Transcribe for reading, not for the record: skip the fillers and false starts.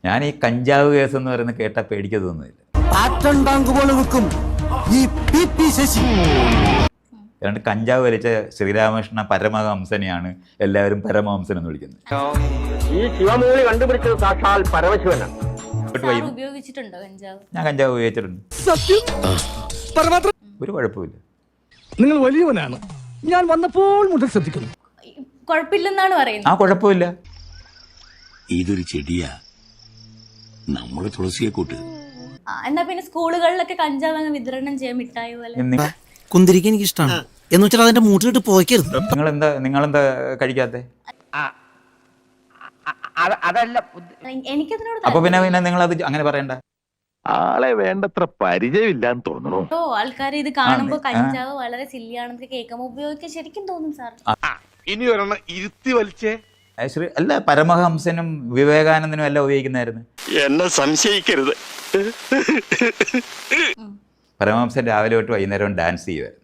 ഞാൻ ഈ കഞ്ചാവ് കേസ് എന്ന് പറയുന്നത് കേട്ടാ പേടിക്ക തോന്നുന്നില്ല. അതുകൊണ്ട് കഞ്ചാവ് വലിച്ച ശ്രീരാമകൃഷ്ണ പരമഹംസനെയാണ് എല്ലാവരും പരമഹംസൻ എന്ന് വിളിക്കുന്നത്. ഈ ശിവമൂലി കണ്ടുപിടിച്ചത് സാക്ഷാൽ പരമശിവനാണ്. ഉപയോഗിച്ചിട്ടുണ്ടോ കഞ്ചാവ്? ഞാൻ കഞ്ചാവ് ഉപയോഗിച്ചിട്ടുണ്ട്. ഒരു കുഴപ്പമില്ല. നിങ്ങൾ വലിയവനാണ്, ഞാൻ വന്നപ്പോൾ മുതൽ ശ്രദ്ധിക്കുന്നു. കുഴപ്പമില്ലെന്നാണ് പറയുന്നത്. ആ കുഴപ്പമില്ല. ഇതൊരു ചെടിയാ, നമ്മള് തുളസിയെ കൂട്ട്. എന്നാ പിന്നെ സ്കൂളുകളിലൊക്കെ കഞ്ചാവ് അങ്ങ് വിതരണം ചെയ്യാൻ മിഠായി പോലെ. കുന്തിരിക്ക എനിക്ക് ഇഷ്ടമാണ് എന്ന് വെച്ചാൽ അതിന്റെ മൂട്ടിലിട്ട് പോയിക്കരുത്. നിങ്ങളെന്താ കഴിക്കാത്തെ? അതല്ല, എനിക്കതിനോട് അപ്പൊ പിന്നെ നിങ്ങൾ അത് അങ്ങനെ പറയണ്ട. ആളെ വേണ്ടത്ര പരിചയമില്ലാന്ന് തോന്നുന്നു. ആൾക്കാർ ഇത് കാണുമ്പോ കഞ്ചാവ് വളരെ സില്ലിയാണെന്ന് കേൾക്കുമ്പോ ഉപയോഗിക്കാൻ ശരിക്കും തോന്നും സാർ. ഇനി ഒരെണ്ണം ഇരുത്തി വലിച്ചേ. അല്ല, പരമഹംസനും വിവേകാനന്ദനും എല്ലാം ഉപയോഗിക്കുന്നതായിരുന്നു. എന്നെ സംശയിക്കരുത്. പരമഹംസൻ രാവിലെ തൊട്ട് വൈകുന്നേരം ഡാൻസ് ചെയ്യുമായിരുന്നു.